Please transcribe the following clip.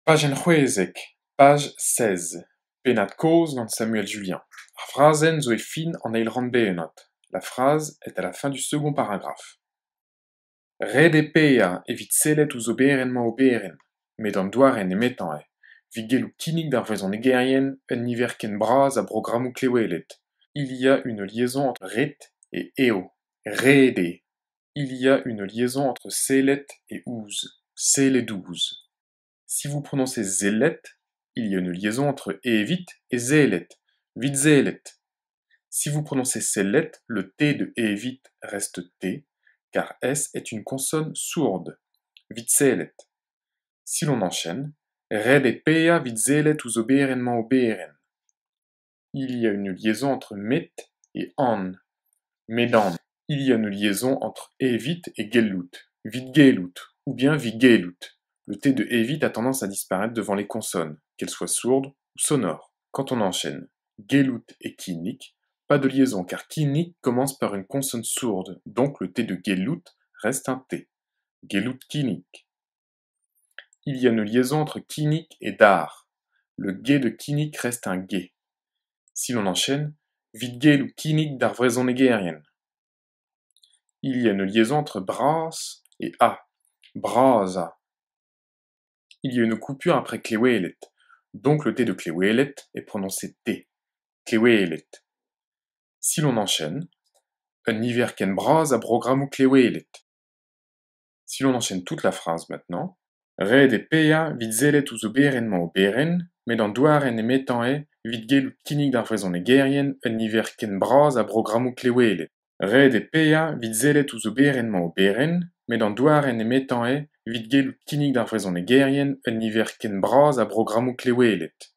Page page 16. Penat cause gant Samuel Julien. Ar phrasenn zo e fin an eil ran benot. La phrase est à la fin du second paragraphe. Red e peia evit sellet ouzh oberen ma oberen, met an douaren e metan e. Vigel ou kinnig d'ar vezon egerien, un niver ken braz a brogrammoù klewelet. Il y a une liaison entre ret et eo. Rede. Il y a une liaison entre sellet et ouz. Seledouz. Si vous prononcez zelet, il y a une liaison entre evit et zelet. Vitzelet. Si vous prononcez sellet, le T de evit reste T, car S est une consonne sourde. Vitzelet. Si l'on enchaîne, red e pea vitzelet ouzh oberen ma oberen. Il y a une liaison entre met et an. Medan. Il y a une liaison entre evit et gelout. Vitgelout, ou bien vigelout. Le T de evit a tendance à disparaître devant les consonnes, qu'elles soient sourdes ou sonores. Quand on enchaîne gelout et kinnik, pas de liaison car kinnik commence par une consonne sourde, donc le T de gelout reste un T. Gelout kinnik. Il y a une liaison entre kinnik et dar. Le G de kinnik reste un G. Si l'on enchaîne, vitgel ou kinnik dar vrezon egerien. Il y a une liaison entre bras et a. Braza. Il y a une coupure après klewelet, donc le T de klewelet est prononcé T. Klewelet. Si l'on enchaîne, un hiver ken braz a brogrammoù klewelet. Si l'on enchaîne toute la phrase maintenant, red e pea vitzelet ouzh oberen ma oberen, met an douaren e metan e vitgel ou kinnig d'ar vrezon egerien, un hiver ken braz a brogrammoù klewelet. Red e pea vitzelet ouzh oberen ma oberen, met an douaren e metan e vitgel ou kinnig d'ar vrezon egerien, un hiver ken braz a brogrammoù klewelet.